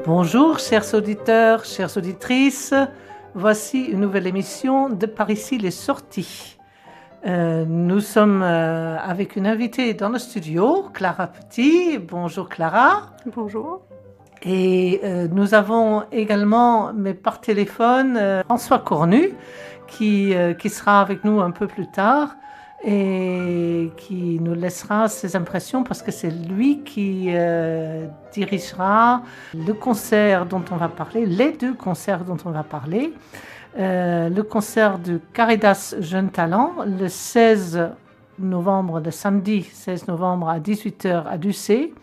Bonjour chers auditeurs, chères auditrices, voici une nouvelle émission de Par ici les sorties. Nous sommes avec une invitée dans le studio, Clara Petit. Bonjour Clara. Bonjour. Et nous avons également, mais par téléphone, François Cornu qui sera avec nous un peu plus tard et qui nous laissera ses impressions parce que c'est lui qui dirigera le concert dont on va parler, les deux concerts dont on va parler. Le concert de Caridas Jeunes Talents le 16 novembre, le samedi 16 novembre à 18h à Ducé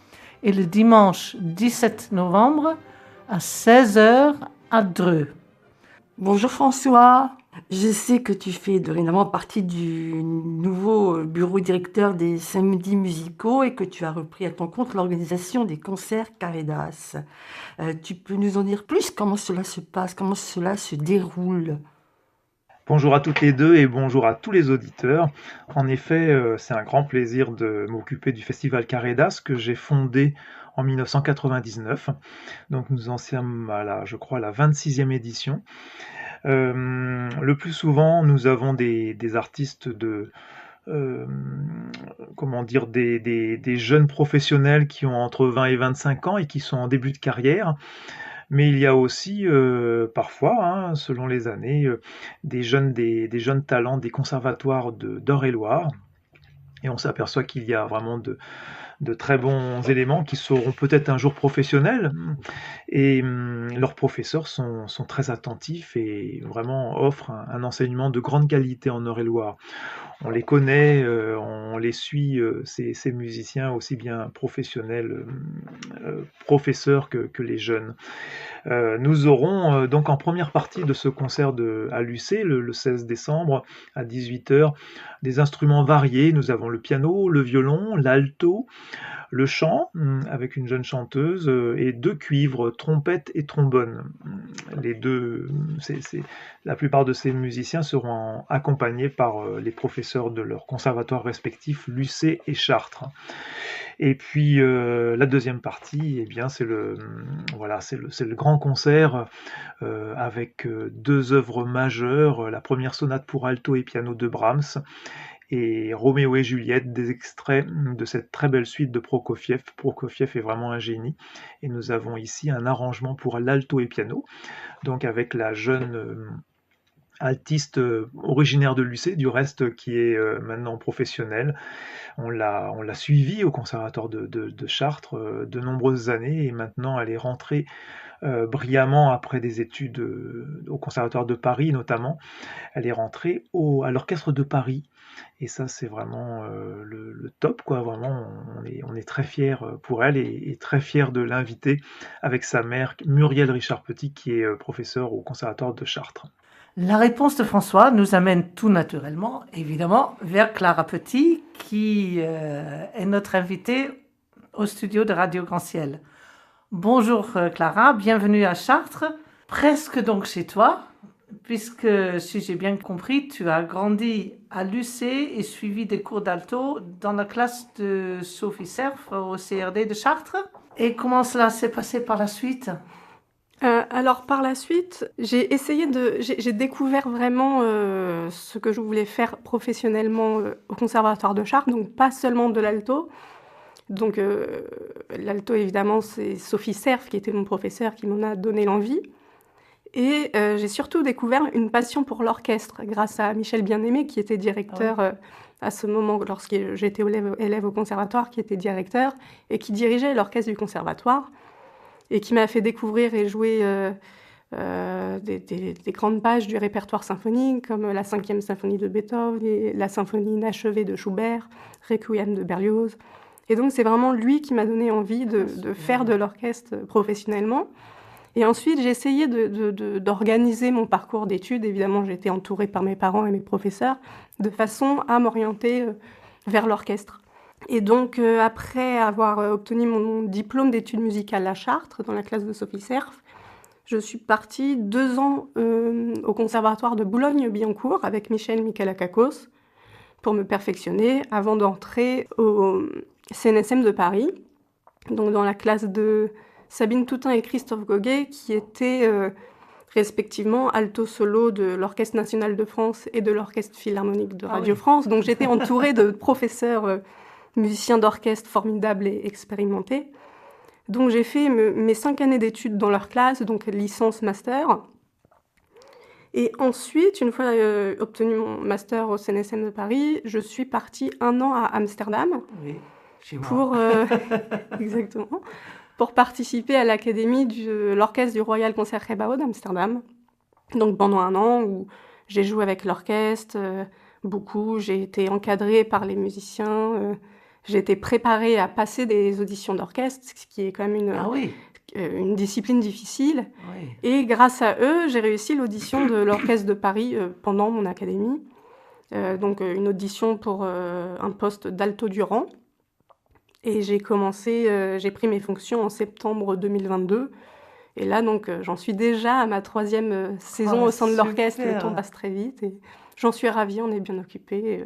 et le dimanche 17 novembre à 16h à Dreux. Bonjour François, je sais que tu fais dorénavant partie du nouveau bureau directeur des samedis musicaux et que tu as repris à ton compte l'organisation des concerts Caridas. Tu peux nous en dire plus? Comment cela se passe? Comment cela se déroule? Bonjour à toutes les deux et bonjour à tous les auditeurs. En effet, c'est un grand plaisir de m'occuper du festival Caridas que j'ai fondé en 1999. Donc nous en sommes à la 26e édition. Le plus souvent, nous avons des artistes des jeunes professionnels qui ont entre 20 et 25 ans et qui sont en début de carrière. Mais il y a aussi parfois, selon les années, des jeunes talents des conservatoires d'Eure-et-Loir. Et on s'aperçoit qu'il y a vraiment de très bons éléments qui seront peut-être un jour professionnels. Et leurs professeurs sont très attentifs et vraiment offrent un enseignement de grande qualité en Eure-et-Loir. On les connaît, on les suit, ces musiciens, aussi bien professionnels, professeurs que les jeunes. Nous aurons donc en première partie de ce concert à l'UC, le 16 décembre à 18h, des instruments variés. Nous avons le piano, le violon, l'alto, le chant avec une jeune chanteuse et deux cuivres, trompette et trombone. Les deux, la plupart de ces musiciens seront accompagnés par les professeurs de leurs conservatoires respectifs, l'UC et Chartres. Et puis la deuxième partie, eh bien, c'est le grand concert avec deux œuvres majeures. La première sonate pour alto et piano de Brahms et Roméo et Juliette, des extraits de cette très belle suite de Prokofiev. Prokofiev est vraiment un génie. Et nous avons ici un arrangement pour l'alto et piano, donc avec la jeune altiste originaire de l'UC, du reste, qui est maintenant professionnelle. On l'a suivie au conservatoire de Chartres de nombreuses années et maintenant elle est rentrée brillamment après des études au conservatoire de Paris notamment. Elle est rentrée à l'orchestre de Paris et ça c'est vraiment le top, quoi. Vraiment on est très fiers pour elle et très fiers de l'inviter avec sa mère Muriel Richard Petit qui est professeure au conservatoire de Chartres. La réponse de François nous amène tout naturellement, évidemment, vers Clara Petit, qui est notre invitée au studio de Radio Grand Ciel. Bonjour Clara, bienvenue à Chartres, presque donc chez toi, puisque, si j'ai bien compris, tu as grandi à l'UC et suivi des cours d'alto dans la classe de Sophie Serf au CRD de Chartres. Et comment cela s'est passé par la suite ? Alors par la suite, j'ai découvert vraiment ce que je voulais faire professionnellement au conservatoire de Chartres, donc pas seulement de l'alto. Donc l'alto évidemment c'est Sophie Serf qui était mon professeur qui m'en a donné l'envie. Et j'ai surtout découvert une passion pour l'orchestre grâce à Michel Bien-Aimé qui était directeur à ce moment, lorsque j'étais élève au conservatoire, qui était directeur et qui dirigeait l'orchestre du conservatoire. Et qui m'a fait découvrir et jouer des grandes pages du répertoire symphonique, comme la 5e symphonie de Beethoven, et la symphonie inachevée de Schubert, Requiem de Berlioz. Et donc c'est vraiment lui qui m'a donné envie de faire de l'orchestre professionnellement. Et ensuite j'ai essayé d'organiser mon parcours d'études. Évidemment j'étais entourée par mes parents et mes professeurs, de façon à m'orienter vers l'orchestre. Et donc, après avoir obtenu mon diplôme d'études musicales à Chartres, dans la classe de Sophie Serf, je suis partie 2 ans au conservatoire de Boulogne-Billancourt avec Michel Michalakakos pour me perfectionner avant d'entrer au CNSM de Paris, donc dans la classe de Sabine Toutain et Christophe Goguet, qui étaient respectivement alto solo de l'Orchestre national de France et de l'Orchestre philharmonique de Radio France. Donc j'étais entourée de professeurs musiciens d'orchestre formidables et expérimentés. Donc j'ai fait mes 5 années d'études dans leur classe, donc licence, master. Et ensuite, une fois obtenu mon master au CNSM de Paris, je suis partie 1 an à Amsterdam. Oui, chez moi. Exactement. Pour participer à l'académie de l'orchestre du Royal Concertgebouw d'Amsterdam. Donc pendant 1 an où j'ai joué avec l'orchestre, beaucoup, j'ai été encadrée par les musiciens, j'ai été préparée à passer des auditions d'orchestre, ce qui est quand même une discipline difficile. Oui. Et grâce à eux, j'ai réussi l'audition de l'orchestre de Paris pendant mon académie. Donc une audition pour un poste d'alto durant. Et j'ai pris mes fonctions en septembre 2022. Et là, donc, j'en suis déjà à ma 3e saison au sein de l'orchestre. Le temps passe très vite. Et j'en suis ravie, on est bien occupés.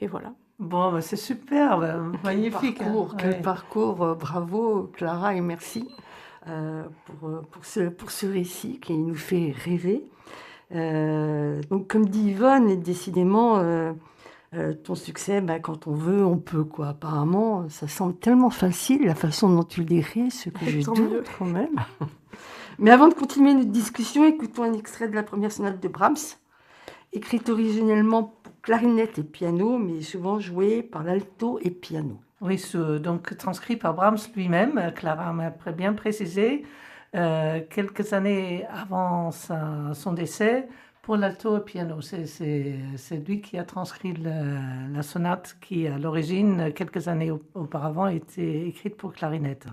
Et voilà. Bon, bah, c'est super, magnifique. Quel parcours, bravo Clara et merci pour ce récit qui nous fait rêver. Donc, comme dit Yvonne, décidément... ton succès, quand on veut, on peut, quoi. Apparemment, ça semble tellement facile, la façon dont tu le décris, ce que je doute quand même. Mais avant de continuer notre discussion, écoutons un extrait de la première sonate de Brahms, écrite originellement pour clarinette et piano, mais souvent jouée par l'alto et piano. Oui, donc transcrit par Brahms lui-même, Clara m'a bien précisé, quelques années avant son décès, pour l'alto et piano. C'est lui qui a transcrit la sonate qui, à l'origine, quelques années auparavant, était écrite pour clarinette.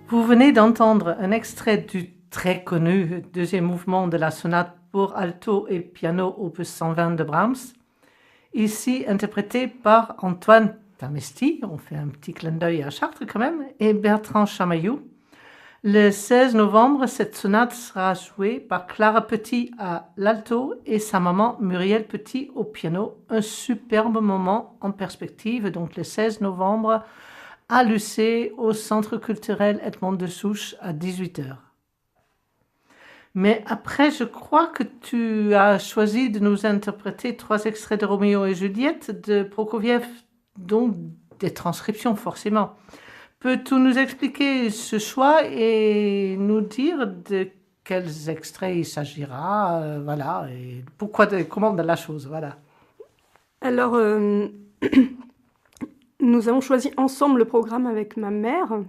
Vous venez d'entendre un extrait du très connu deuxième mouvement de la sonate pour alto et piano opus 120 de Brahms, ici interprété par Antoine Tamesti, on fait un petit clin d'œil à Chartres quand même, et Bertrand Chamaillou. Le 16 novembre, cette sonate sera jouée par Clara Petit à l'alto et sa maman Muriel Petit au piano. Un superbe moment en perspective, donc le 16 novembre à Lucé, au Centre culturel Edmond de Souche à 18h. Mais après, je crois que tu as choisi de nous interpréter 3 extraits de Roméo et Juliette de Prokofiev, donc des transcriptions forcément. Peux-tu nous expliquer ce choix et nous dire de quels extraits il s'agira, voilà, et pourquoi, comment de la chose, voilà. Alors, nous avons choisi ensemble le programme avec ma mère,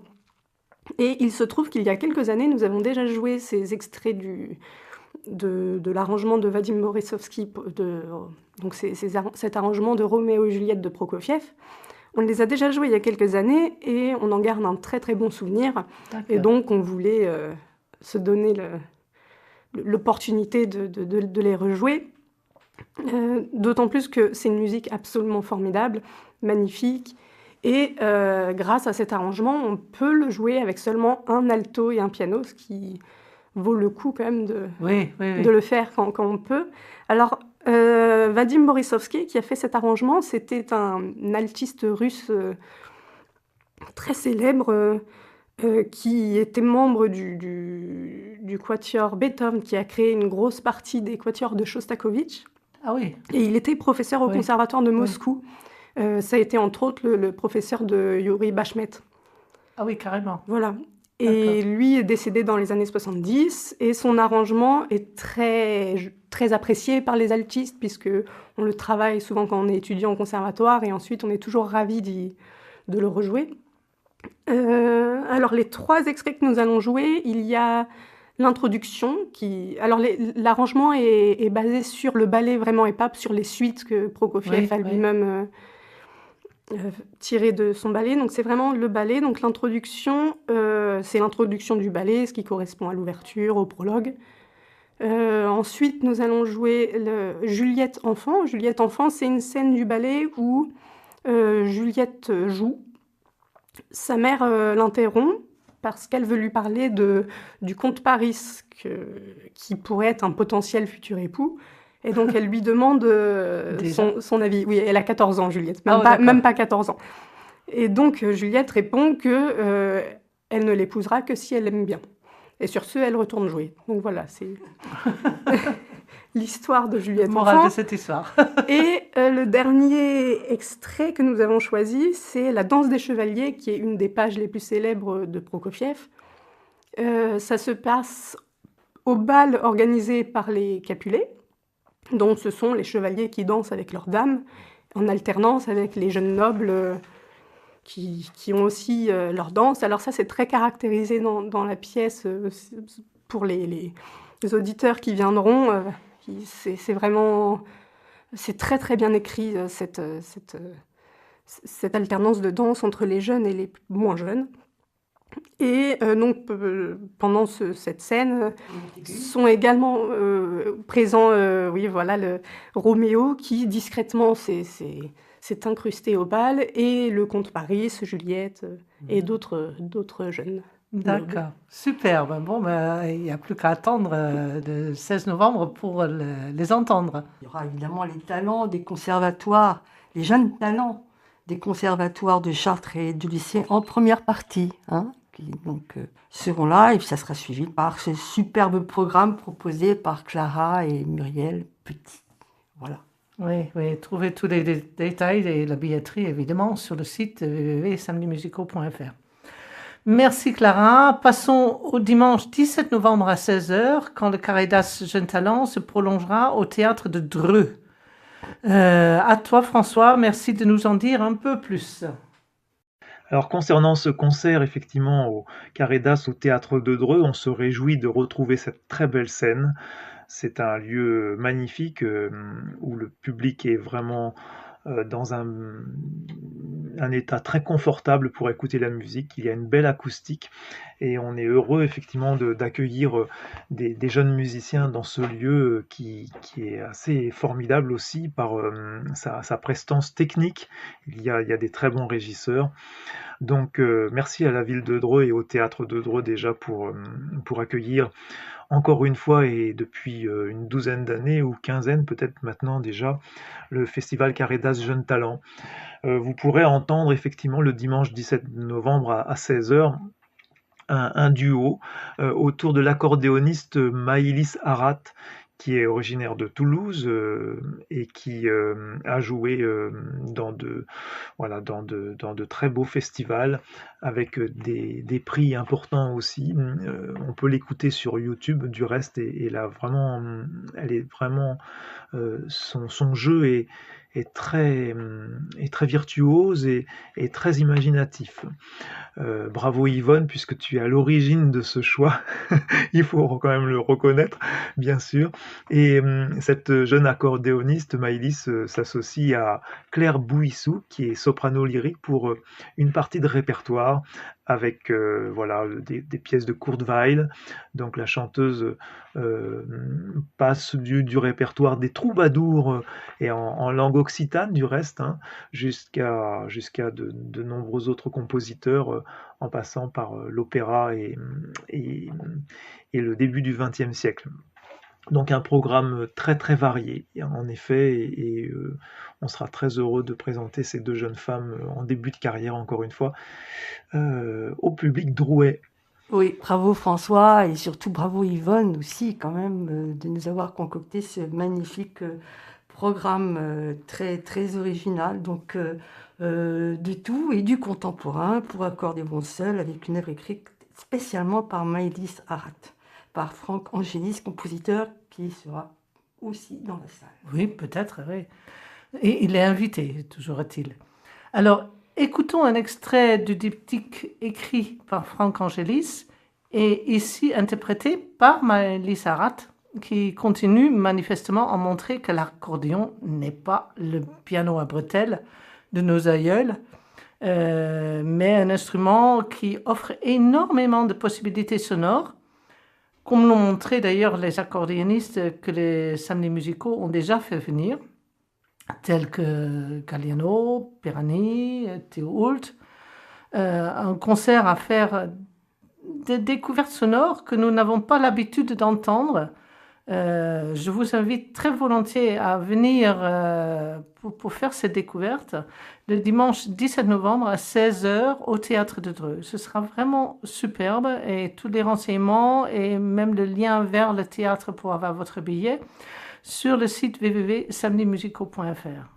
et il se trouve qu'il y a quelques années, nous avons déjà joué ces extraits de l'arrangement de Vadim Borissovski, donc cet arrangement de Roméo et Juliette de Prokofiev. On les a déjà joués il y a quelques années et on en garde un très très bon souvenir. D'accord. Et donc on voulait se donner l'opportunité de les rejouer. D'autant plus que c'est une musique absolument formidable, magnifique. Et grâce à cet arrangement, on peut le jouer avec seulement un alto et un piano, ce qui vaut le coup quand même de le faire quand on peut. Alors, Vadim Borissovski, qui a fait cet arrangement, c'était un altiste russe très célèbre, qui était membre du quatuor Beethoven, qui a créé une grosse partie des quatuors de Shostakovich. Ah oui. Et il était professeur au conservatoire de Moscou. Ça a été entre autres le professeur de Yuri Bashmet. Ah oui, carrément. Voilà. Et lui est décédé dans les années 70 et son arrangement est très, très apprécié par les altistes puisque on le travaille souvent quand on est étudiant au conservatoire et ensuite on est toujours ravis de le rejouer. Alors les 3 extraits que nous allons jouer, il y a l'introduction qui... Alors l'arrangement est basé sur le ballet vraiment épave, sur les suites que Prokofiev a lui-même... tiré de son ballet, donc c'est vraiment le ballet. Donc l'introduction, c'est l'introduction du ballet, ce qui correspond à l'ouverture, au prologue. Ensuite, nous allons jouer Juliette enfant. Juliette enfant, c'est une scène du ballet où Juliette joue. Sa mère l'interrompt parce qu'elle veut lui parler du comte Paris, qui pourrait être un potentiel futur époux. Et donc, elle lui demande son avis. Oui, elle a 14 ans, Juliette, même pas 14 ans. Et donc, Juliette répond qu'elle ne l'épousera que si elle l'aime bien. Et sur ce, elle retourne jouer. Donc voilà, c'est l'histoire de Juliette enfant. Morale de cette histoire. Et le dernier extrait que nous avons choisi, c'est La danse des chevaliers, qui est une des pages les plus célèbres de Prokofiev. Ça se passe au bal organisé par les Capulets. Donc ce sont les chevaliers qui dansent avec leurs dames, en alternance avec les jeunes nobles qui ont aussi leur danse. Alors ça, c'est très caractérisé dans la pièce pour les auditeurs qui viendront. C'est vraiment C'est très très bien écrit, cette alternance de danse entre les jeunes et les moins jeunes. Et donc, pendant cette scène, sont également présents, oui, voilà, le Roméo qui discrètement s'est incrusté au bal, et le comte Paris, Juliette et d'autres jeunes. D'accord, superbe. Bon, il n'y a plus qu'à attendre le 16 novembre pour les entendre. Il y aura évidemment les talents des conservatoires, les jeunes talents des conservatoires de Chartres et du lycée en première partie, hein, qui donc seront là, et puis ça sera suivi par ce superbe programme proposé par Clara et Muriel Petit. Voilà. Oui, oui, trouvez tous les détails et la billetterie évidemment sur le site www.samedimusicaux.fr. Merci Clara. Passons au dimanche 17 novembre à 16h, quand le Carré d'As Jeunes Talents se prolongera au théâtre de Dreux. À toi François, merci de nous en dire un peu plus. Alors concernant ce concert, effectivement, au Carré d'As, au théâtre de Dreux, on se réjouit de retrouver cette très belle scène. C'est un lieu magnifique où le public est vraiment dans un état très confortable pour écouter la musique. Il y a une belle acoustique et on est heureux effectivement d'accueillir des jeunes musiciens dans ce lieu qui est assez formidable aussi par sa prestance technique. Il y a des très bons régisseurs. Donc merci à la ville de Dreux et au théâtre de Dreux déjà pour accueillir encore une fois, et depuis une douzaine d'années ou quinzaine peut-être maintenant déjà, le festival Carré d'As Jeunes Talents. Vous pourrez entendre effectivement le dimanche 17 novembre à 16h un duo autour de l'accordéoniste Maïlis Arat, qui est originaire de Toulouse et qui a joué dans de très beaux festivals avec des prix importants aussi. On peut l'écouter sur YouTube du reste, et là vraiment, son jeu est très virtuose et très imaginatif. Bravo Yvonne, puisque tu es à l'origine de ce choix, il faut quand même le reconnaître, bien sûr. Et cette jeune accordéoniste, Maïlis, s'associe à Claire Bouissou, qui est soprano lyrique, pour une partie de répertoire avec des pièces de Kurt Weill. Donc la chanteuse passe du répertoire des troubadours et en langue occitane du reste, hein, jusqu'à de nombreux autres compositeurs, en passant par l'opéra et le début du XXe siècle. Donc un programme très très varié en effet, et on sera très heureux de présenter ces deux jeunes femmes en début de carrière, encore une fois, au public drouais. Oui, bravo François, et surtout bravo Yvonne aussi quand même de nous avoir concocté ce magnifique programme très très original, donc de tout et du contemporain pour accordéon seul, avec une œuvre écrite spécialement par Maïlis Arat, par Franck Angélis, compositeur qui sera aussi dans la salle. Oui, peut-être, oui. Et il est invité, toujours est-il. Alors, écoutons un extrait du diptyque écrit par Franck Angélis et ici interprété par Maïlis Arat, qui continue manifestement à montrer que l'accordéon n'est pas le piano à bretelles de nos aïeuls, mais un instrument qui offre énormément de possibilités sonores, comme l'ont montré d'ailleurs les accordéonistes que les samedis musicaux ont déjà fait venir, tels que Galliano, Pirani, Théo Hoult. Un concert à faire des découvertes sonores que nous n'avons pas l'habitude d'entendre. Je vous invite très volontiers à venir pour faire cette découverte le dimanche 17 novembre à 16h au Théâtre de Dreux. Ce sera vraiment superbe, et tous les renseignements et même le lien vers le théâtre pour avoir votre billet sur le site www.samedimusicaux.fr.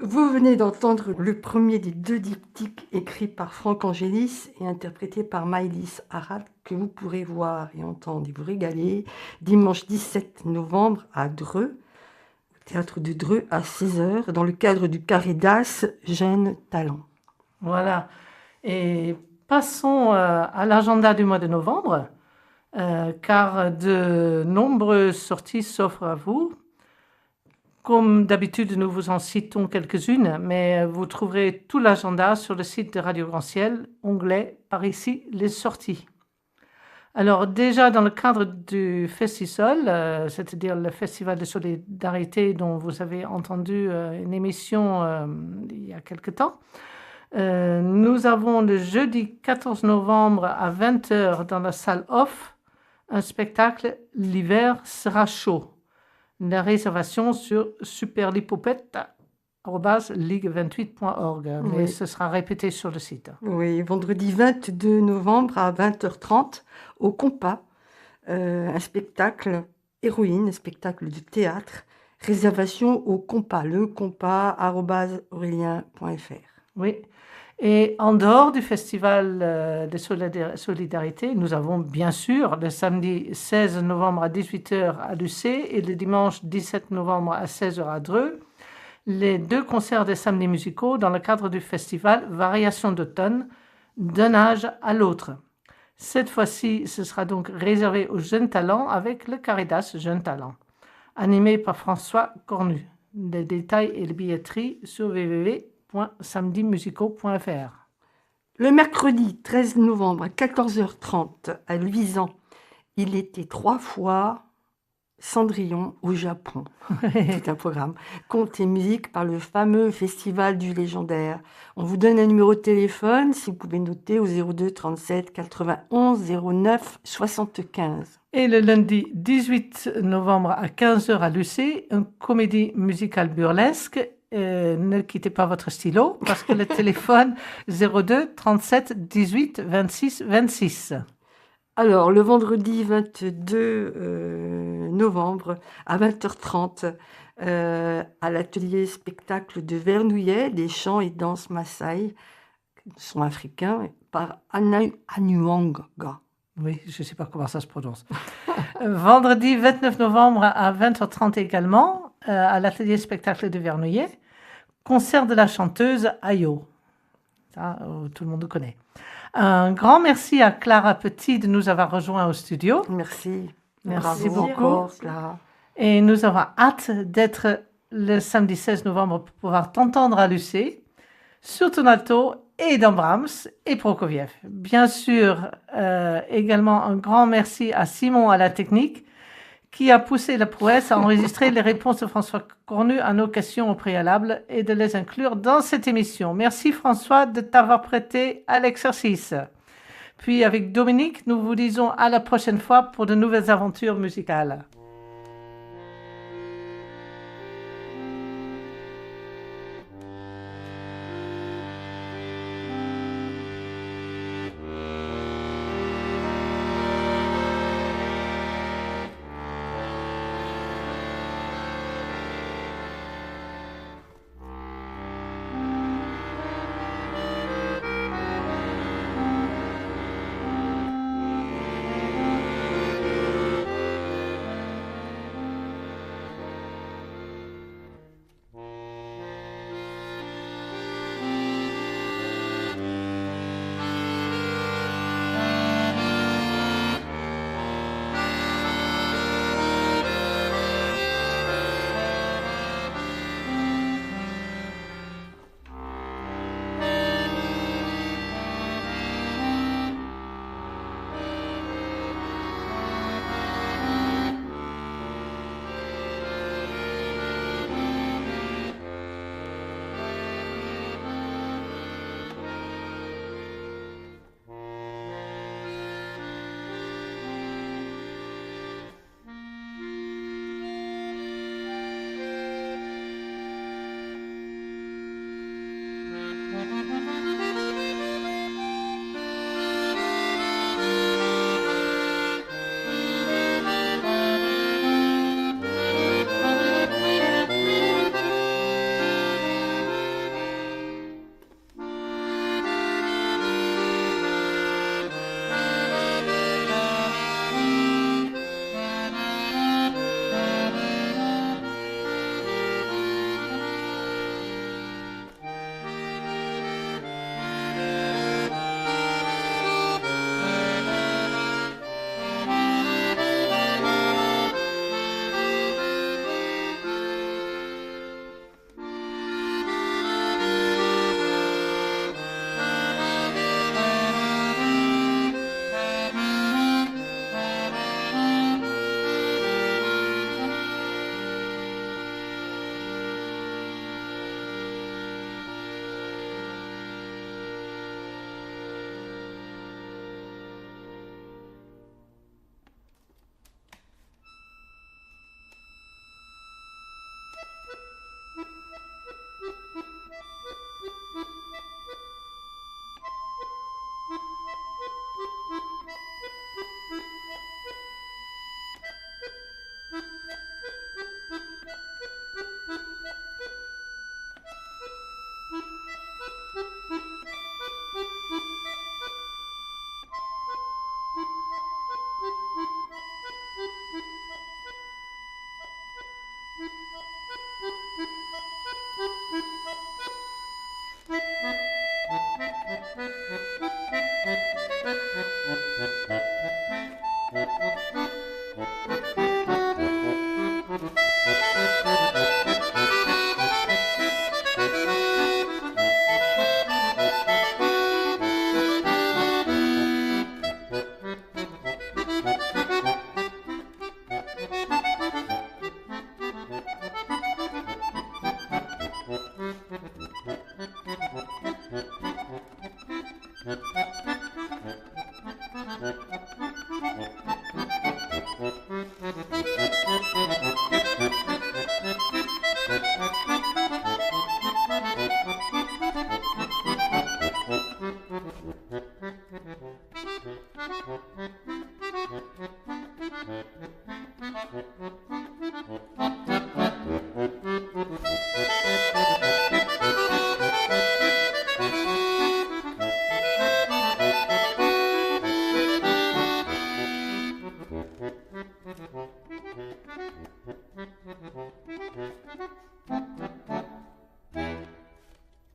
Vous venez d'entendre le premier des 2 diptyques écrits par Franck Angélis et interprétés par Maëlys Arad, que vous pourrez voir et entendre et vous régaler dimanche 17 novembre à Dreux, au théâtre de Dreux à 16h, dans le cadre du Carré d'As Jeunes Talents. Voilà. Et passons à l'agenda du mois de novembre, car de nombreuses sorties s'offrent à vous. Comme d'habitude, nous vous en citons quelques-unes, mais vous trouverez tout l'agenda sur le site de Radio Grand Ciel, onglet par ici, les sorties. Alors déjà dans le cadre du Festisol, c'est-à-dire le Festival de solidarité dont vous avez entendu une émission il y a quelque temps, nous avons le jeudi 14 novembre à 20h dans la salle off un spectacle « L'hiver sera chaud ». La réservation sur superlipopette@ligue28.org, mais Oui. ce sera répété sur le site. Oui, vendredi 22 novembre à 20h30 au Compas, un spectacle héroïne, un spectacle de théâtre. Réservation au Compas, lecompas@aurélien.fr. Oui. Et en dehors du festival de solidarité, nous avons bien sûr le samedi 16 novembre à 18h à Lucé et le dimanche 17 novembre à 16h à Dreux, les 2 concerts des samedis musicaux dans le cadre du festival Variations d'automne, d'un âge à l'autre. Cette fois-ci, ce sera donc réservé aux jeunes talents avec le Carré d'As Jeunes Talents, animé par François Cornu. Les détails et les billetteries sur www.samedimusicaux.fr. Le mercredi 13 novembre à 14h30 à Luisan, il était 3 fois Cendrillon au Japon. Tout un programme. Contes et musique par le fameux Festival du Légendaire. On vous donne un numéro de téléphone, si vous pouvez noter, au 02 37 91 09 75. Et le lundi 18 novembre à 15h à Lucé, une comédie musicale burlesque. Ne quittez pas votre stylo parce que le téléphone 02 37 18 26 26. Alors, le vendredi 22 novembre à 20h30, à l'atelier spectacle de Vernouillet, des chants et danses Maasai, sont africains, par Anuanga. Oui, je ne sais pas comment ça se prononce. Vendredi 29 novembre à 20h30 également, à l'atelier spectacle de Vernouillet, concert de la chanteuse Ayo. Ça, tout le monde connaît. Un grand merci à Clara Petit de nous avoir rejoints au studio. Merci. Merci Bravo beaucoup. encore, Clara. Et nous avons hâte d'être le samedi 16 novembre pour pouvoir t'entendre à Lucé, sur Tonalto et dans Brahms et Prokofiev. Bien sûr, également un grand merci à Simon à la technique qui a poussé la prouesse à enregistrer les réponses de François Cornu à nos questions au préalable et de les inclure dans cette émission. Merci François de t'avoir prêté à l'exercice. Puis avec Dominique, nous vous disons à la prochaine fois pour de nouvelles aventures musicales.